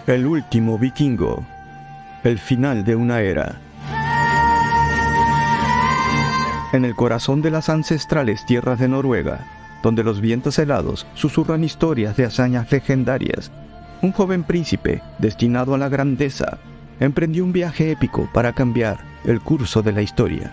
El último vikingo. El final de una era. En el corazón de las ancestrales tierras de Noruega, donde los vientos helados susurran historias de hazañas legendarias, un joven príncipe, destinado a la grandeza, emprendió un viaje épico para cambiar el curso de la historia.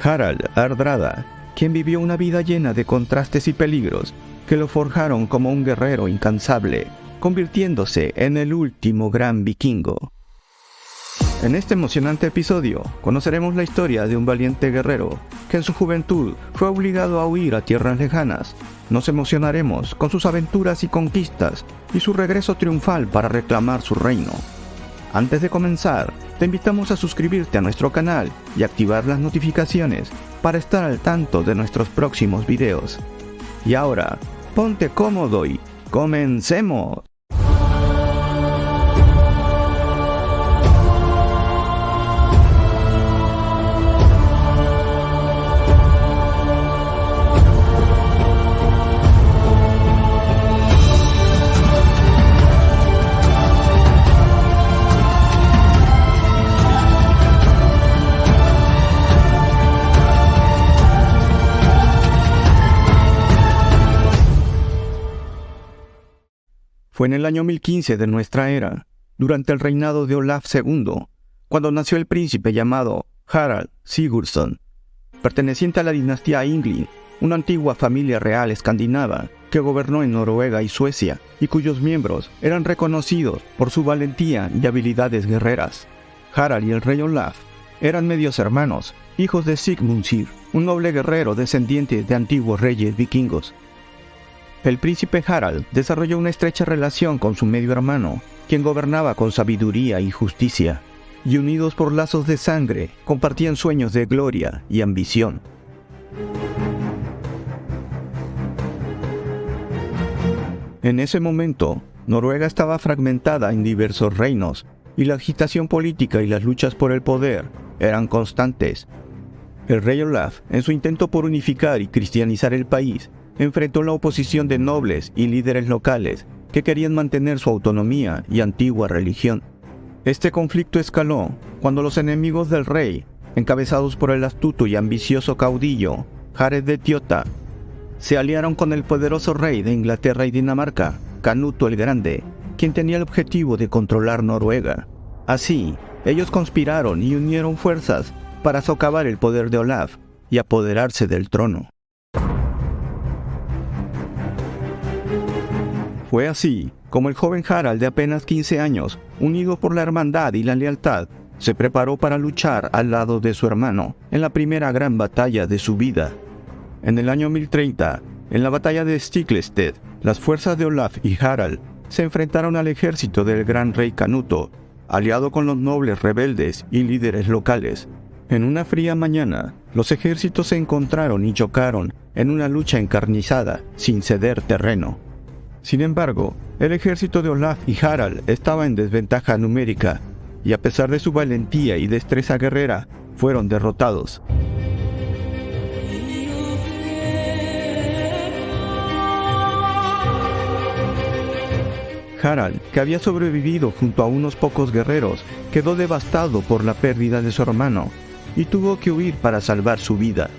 Harald Hardrada, quien vivió una vida llena de contrastes y peligros que lo forjaron como un guerrero incansable, convirtiéndose en el último gran vikingo. En este emocionante episodio conoceremos la historia de un valiente guerrero que en su juventud fue obligado a huir a tierras lejanas. Nos emocionaremos con sus aventuras y conquistas y su regreso triunfal para reclamar su reino. Antes de comenzar, te invitamos a suscribirte a nuestro canal y activar las notificaciones para estar al tanto de nuestros próximos videos. Y ahora, ponte cómodo y ¡comencemos! Fue en el año 1015 de nuestra era, durante el reinado de Olaf II, cuando nació el príncipe llamado Harald Sigurdsson, perteneciente a la dinastía Yngling, una antigua familia real escandinava que gobernó en Noruega y Suecia y cuyos miembros eran reconocidos por su valentía y habilidades guerreras. Harald y el rey Olaf eran medios hermanos, hijos de Sigmundsir, un noble guerrero descendiente de antiguos reyes vikingos. El príncipe Harald desarrolló una estrecha relación con su medio hermano, quien gobernaba con sabiduría y justicia, y unidos por lazos de sangre, compartían sueños de gloria y ambición. En ese momento, Noruega estaba fragmentada en diversos reinos, y la agitación política y las luchas por el poder eran constantes. El rey Olaf, en su intento por unificar y cristianizar el país, enfrentó la oposición de nobles y líderes locales que querían mantener su autonomía y antigua religión. Este conflicto escaló cuando los enemigos del rey, encabezados por el astuto y ambicioso caudillo Jared de Tiota, se aliaron con el poderoso rey de Inglaterra y Dinamarca, Canuto el Grande, quien tenía el objetivo de controlar Noruega. Así, ellos conspiraron y unieron fuerzas para socavar el poder de Olaf y apoderarse del trono. Fue así como el joven Harald, de apenas 15 años, unido por la hermandad y la lealtad, se preparó para luchar al lado de su hermano en la primera gran batalla de su vida. En el año 1030, en la batalla de Stiklestad, las fuerzas de Olaf y Harald se enfrentaron al ejército del gran rey Canuto, aliado con los nobles rebeldes y líderes locales. En una fría mañana, los ejércitos se encontraron y chocaron en una lucha encarnizada, sin ceder terreno. Sin embargo, el ejército de Olaf y Harald estaba en desventaja numérica, y a pesar de su valentía y destreza guerrera, fueron derrotados. Harald, que había sobrevivido junto a unos pocos guerreros, quedó devastado por la pérdida de su hermano, y tuvo que huir para salvar su vida.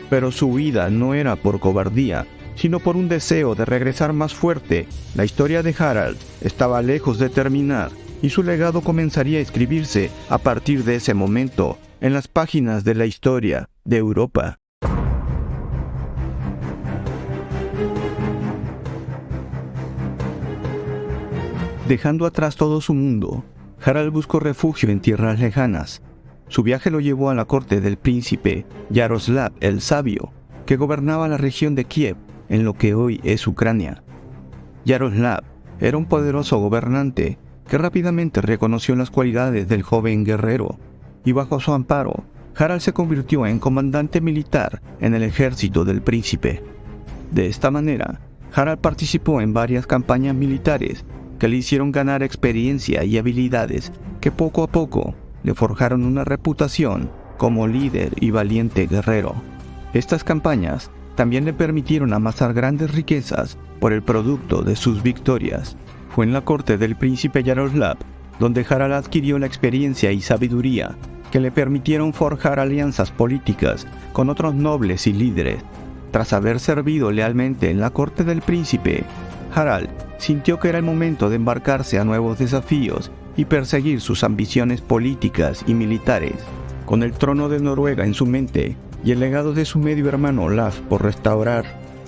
Pero su huida no era por cobardía, sino por un deseo de regresar más fuerte. La historia de Harald estaba lejos de terminar, y su legado comenzaría a escribirse a partir de ese momento en las páginas de la historia de Europa. Dejando atrás todo su mundo, Harald buscó refugio en tierras lejanas. Su viaje lo llevó a la corte del príncipe Yaroslav el Sabio, que gobernaba la región de Kiev, en lo que hoy es Ucrania. Yaroslav era un poderoso gobernante que rápidamente reconoció las cualidades del joven guerrero, y bajo su amparo, Harald se convirtió en comandante militar en el ejército del príncipe. De esta manera, Harald participó en varias campañas militares que le hicieron ganar experiencia y habilidades que poco a poco le forjaron una reputación como líder y valiente guerrero. Estas campañas también le permitieron amasar grandes riquezas por el producto de sus victorias. Fue en la corte del príncipe Yaroslav donde Harald adquirió la experiencia y sabiduría que le permitieron forjar alianzas políticas con otros nobles y líderes. Tras haber servido lealmente en la corte del príncipe, Harald sintió que era el momento de embarcarse a nuevos desafíos y perseguir sus ambiciones políticas y militares. Con el trono de Noruega en su mente y el legado de su medio hermano Olaf por restaurar,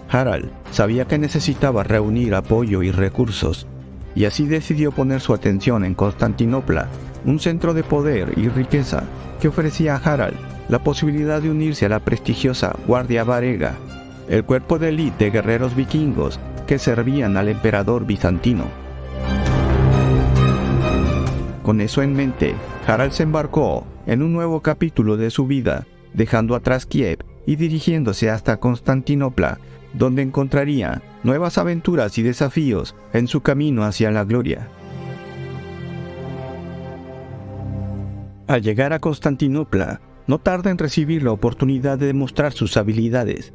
Harald sabía que necesitaba reunir apoyo y recursos, y así decidió poner su atención en Constantinopla, un centro de poder y riqueza que ofrecía a Harald la posibilidad de unirse a la prestigiosa Guardia Varega, el cuerpo de élite de guerreros vikingos que servían al emperador bizantino. Con eso en mente, Harald se embarcó en un nuevo capítulo de su vida, dejando atrás Kiev y dirigiéndose hasta Constantinopla, donde encontraría nuevas aventuras y desafíos en su camino hacia la gloria. Al llegar a Constantinopla, no tarda en recibir la oportunidad de demostrar sus habilidades,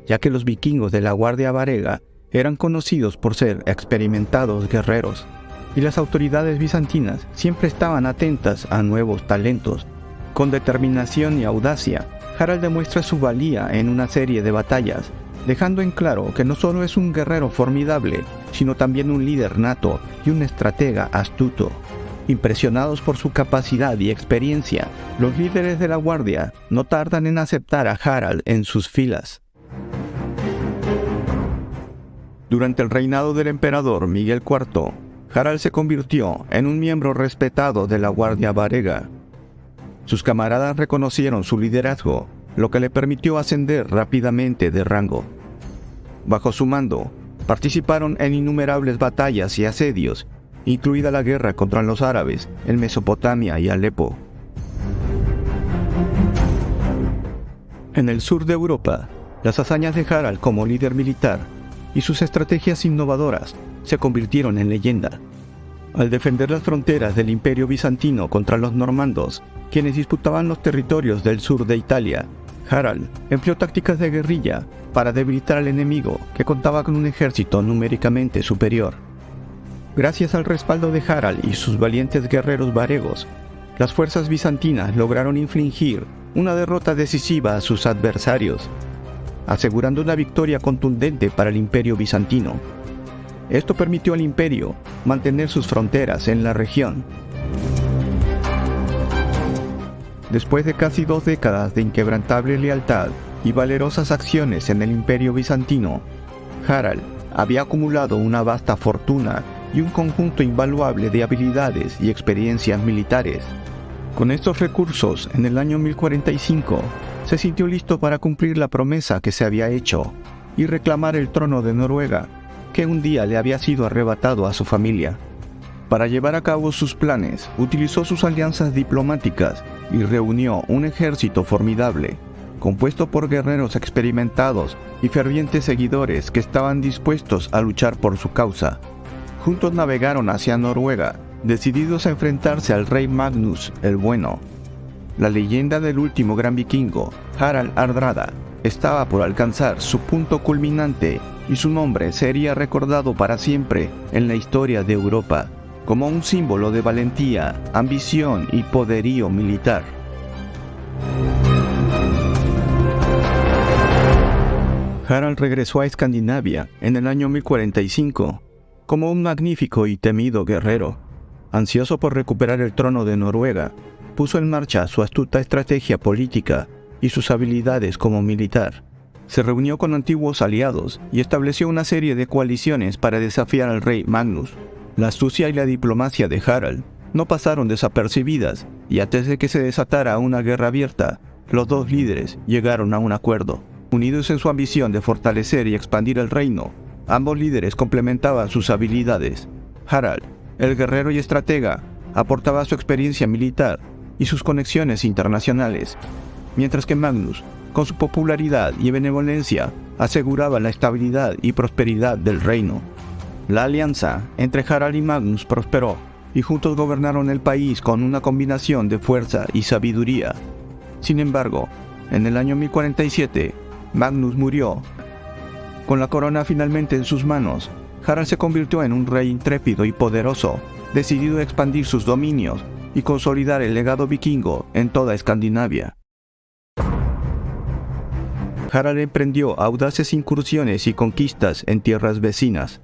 ya que los vikingos de la Guardia Varega eran conocidos por ser experimentados guerreros, y las autoridades bizantinas siempre estaban atentas a nuevos talentos. Con determinación y audacia, Harald demuestra su valía en una serie de batallas, dejando en claro que no solo es un guerrero formidable, sino también un líder nato y un estratega astuto. Impresionados por su capacidad y experiencia, los líderes de la Guardia no tardan en aceptar a Harald en sus filas. Durante el reinado del emperador Miguel IV, Harald se convirtió en un miembro respetado de la Guardia Varega. Sus camaradas reconocieron su liderazgo, lo que le permitió ascender rápidamente de rango. Bajo su mando, participaron en innumerables batallas y asedios, incluida la guerra contra los árabes en Mesopotamia y Alepo. En el sur de Europa, las hazañas de Harald como líder militar y sus estrategias innovadoras se convirtieron en leyenda. Al defender las fronteras del Imperio Bizantino contra los normandos, quienes disputaban los territorios del sur de Italia, Harald empleó tácticas de guerrilla para debilitar al enemigo, que contaba con un ejército numéricamente superior. Gracias al respaldo de Harald y sus valientes guerreros varegos, las fuerzas bizantinas lograron infligir una derrota decisiva a sus adversarios, asegurando una victoria contundente para el Imperio Bizantino. Esto permitió al imperio mantener sus fronteras en la región. Después de casi 2 décadas de inquebrantable lealtad y valerosas acciones en el Imperio Bizantino, Harald había acumulado una vasta fortuna y un conjunto invaluable de habilidades y experiencias militares. Con estos recursos, en el año 1045, se sintió listo para cumplir la promesa que se había hecho y reclamar el trono de Noruega, que un día le había sido arrebatado a su familia. Para llevar a cabo sus planes, utilizó sus alianzas diplomáticas y reunió un ejército formidable, compuesto por guerreros experimentados y fervientes seguidores que estaban dispuestos a luchar por su causa. Juntos navegaron hacia Noruega, decididos a enfrentarse al rey Magnus el Bueno. La leyenda del último gran vikingo, Harald Hardrada, estaba por alcanzar su punto culminante y su nombre sería recordado para siempre en la historia de Europa, como un símbolo de valentía, ambición y poderío militar. Harald regresó a Escandinavia en el año 1045, como un magnífico y temido guerrero. Ansioso por recuperar el trono de Noruega, puso en marcha su astuta estrategia política y sus habilidades como militar. Se reunió con antiguos aliados y estableció una serie de coaliciones para desafiar al rey Magnus. La astucia y la diplomacia de Harald no pasaron desapercibidas, y antes de que se desatara una guerra abierta, los dos líderes llegaron a un acuerdo. Unidos en su ambición de fortalecer y expandir el reino, ambos líderes complementaban sus habilidades. Harald, el guerrero y estratega, aportaba su experiencia militar y sus conexiones internacionales, mientras que Magnus, con su popularidad y benevolencia, aseguraba la estabilidad y prosperidad del reino. La alianza entre Harald y Magnus prosperó, y juntos gobernaron el país con una combinación de fuerza y sabiduría. Sin embargo, en el año 1047, Magnus murió. Con la corona finalmente en sus manos, Harald se convirtió en un rey intrépido y poderoso, decidido a expandir sus dominios y consolidar el legado vikingo en toda Escandinavia. Harald emprendió audaces incursiones y conquistas en tierras vecinas,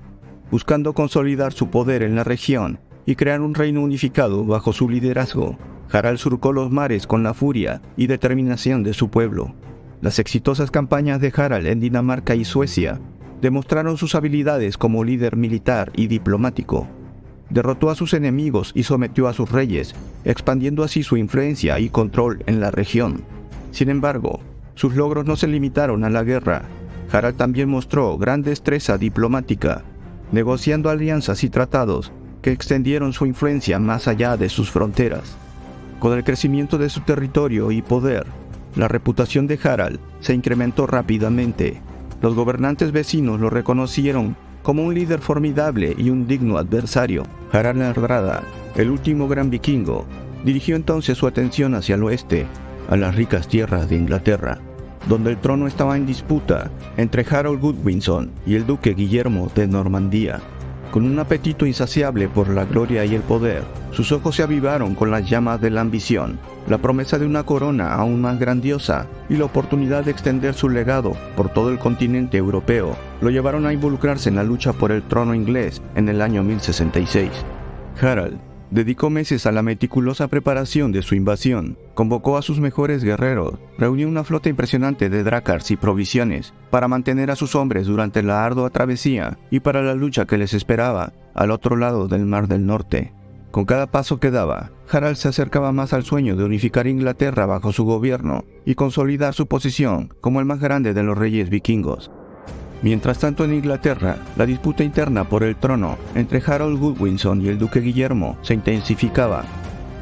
buscando consolidar su poder en la región y crear un reino unificado bajo su liderazgo. Harald surcó los mares con la furia y determinación de su pueblo. Las exitosas campañas de Harald en Dinamarca y Suecia demostraron sus habilidades como líder militar y diplomático. Derrotó a sus enemigos y sometió a sus reyes, expandiendo así su influencia y control en la región. Sin embargo, sus logros no se limitaron a la guerra. Harald también mostró gran destreza diplomática, negociando alianzas y tratados que extendieron su influencia más allá de sus fronteras. Con el crecimiento de su territorio y poder, la reputación de Harald se incrementó rápidamente. Los gobernantes vecinos lo reconocieron como un líder formidable y un digno adversario. Harald Hardrada, el último gran vikingo, dirigió entonces su atención hacia el oeste, a las ricas tierras de Inglaterra, donde el trono estaba en disputa entre Harold Godwinson y el duque Guillermo de Normandía. Con un apetito insaciable por la gloria y el poder, sus ojos se avivaron con las llamas de la ambición, la promesa de una corona aún más grandiosa y la oportunidad de extender su legado por todo el continente europeo lo llevaron a involucrarse en la lucha por el trono inglés en el año 1066. Harald dedicó meses a la meticulosa preparación de su invasión, convocó a sus mejores guerreros, reunió una flota impresionante de drácars y provisiones para mantener a sus hombres durante la ardua travesía y para la lucha que les esperaba al otro lado del Mar del Norte. Con cada paso que daba, Harald se acercaba más al sueño de unificar Inglaterra bajo su gobierno y consolidar su posición como el más grande de los reyes vikingos. Mientras tanto, en Inglaterra, la disputa interna por el trono entre Harold Godwinson y el duque Guillermo se intensificaba.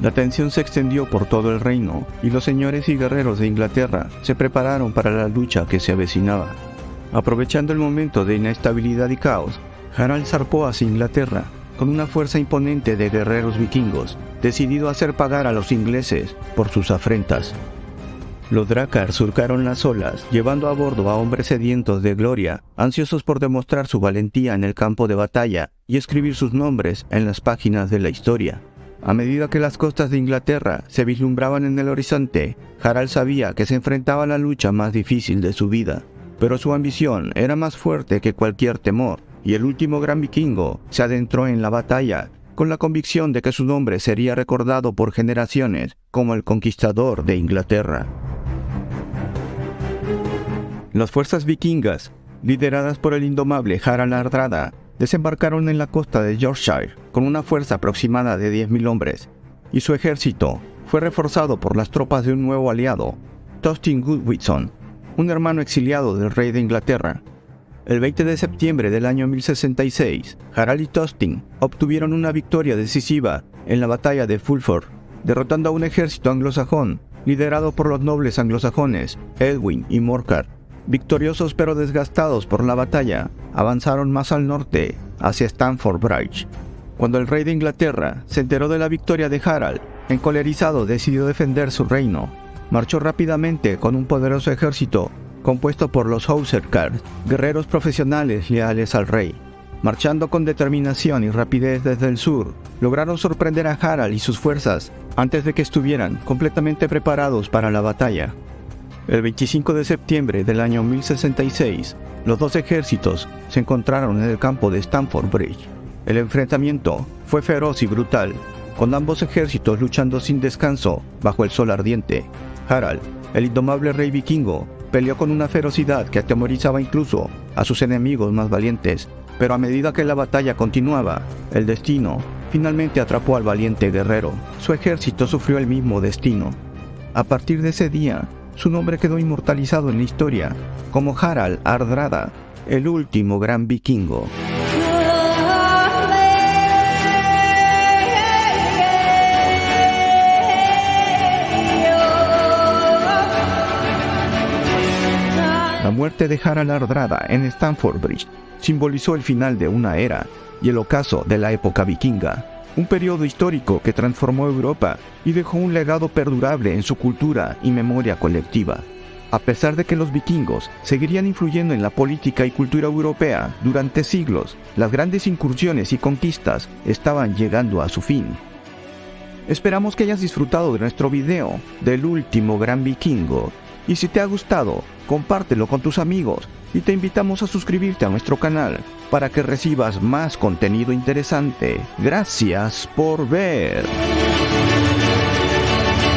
La tensión se extendió por todo el reino y los señores y guerreros de Inglaterra se prepararon para la lucha que se avecinaba. Aprovechando el momento de inestabilidad y caos, Harald zarpó hacia Inglaterra con una fuerza imponente de guerreros vikingos, decidido a hacer pagar a los ingleses por sus afrentas. Los drácars surcaron las olas, llevando a bordo a hombres sedientos de gloria, ansiosos por demostrar su valentía en el campo de batalla y escribir sus nombres en las páginas de la historia. A medida que las costas de Inglaterra se vislumbraban en el horizonte, Harald sabía que se enfrentaba a la lucha más difícil de su vida, pero su ambición era más fuerte que cualquier temor, y el último gran vikingo se adentró en la batalla con la convicción de que su nombre sería recordado por generaciones como el conquistador de Inglaterra. Las fuerzas vikingas, lideradas por el indomable Harald Hardrada, desembarcaron en la costa de Yorkshire con una fuerza aproximada de 10.000 hombres, y su ejército fue reforzado por las tropas de un nuevo aliado, Thorstein Godwinson, un hermano exiliado del rey de Inglaterra. El 20 de septiembre del año 1066, Harald y Thorstein obtuvieron una victoria decisiva en la batalla de Fulford, derrotando a un ejército anglosajón liderado por los nobles anglosajones Edwin y Morcar. Victoriosos pero desgastados por la batalla, avanzaron más al norte, hacia Stamford Bridge. Cuando el rey de Inglaterra se enteró de la victoria de Harald, encolerizado decidió defender su reino. Marchó rápidamente con un poderoso ejército compuesto por los Housercarls, guerreros profesionales leales al rey. Marchando con determinación y rapidez desde el sur, lograron sorprender a Harald y sus fuerzas antes de que estuvieran completamente preparados para la batalla. El 25 de septiembre del año 1066, los dos ejércitos se encontraron en el campo de Stamford Bridge. El enfrentamiento fue feroz y brutal, con ambos ejércitos luchando sin descanso bajo el sol ardiente. Harald, el indomable rey vikingo, peleó con una ferocidad que atemorizaba incluso a sus enemigos más valientes, pero a medida que la batalla continuaba, el destino finalmente atrapó al valiente guerrero. Su ejército sufrió el mismo destino. A partir de ese día, su nombre quedó inmortalizado en la historia como Harald Hardrada, el último gran vikingo. La muerte de Harald Hardrada en Stamford Bridge simbolizó el final de una era y el ocaso de la época vikinga, un periodo histórico que transformó Europa y dejó un legado perdurable en su cultura y memoria colectiva. A pesar de que los vikingos seguirían influyendo en la política y cultura europea durante siglos, las grandes incursiones y conquistas estaban llegando a su fin. Esperamos que hayas disfrutado de nuestro video del último gran vikingo, y si te ha gustado, compártelo con tus amigos y te invitamos a suscribirte a nuestro canal para que recibas más contenido interesante. Gracias por ver.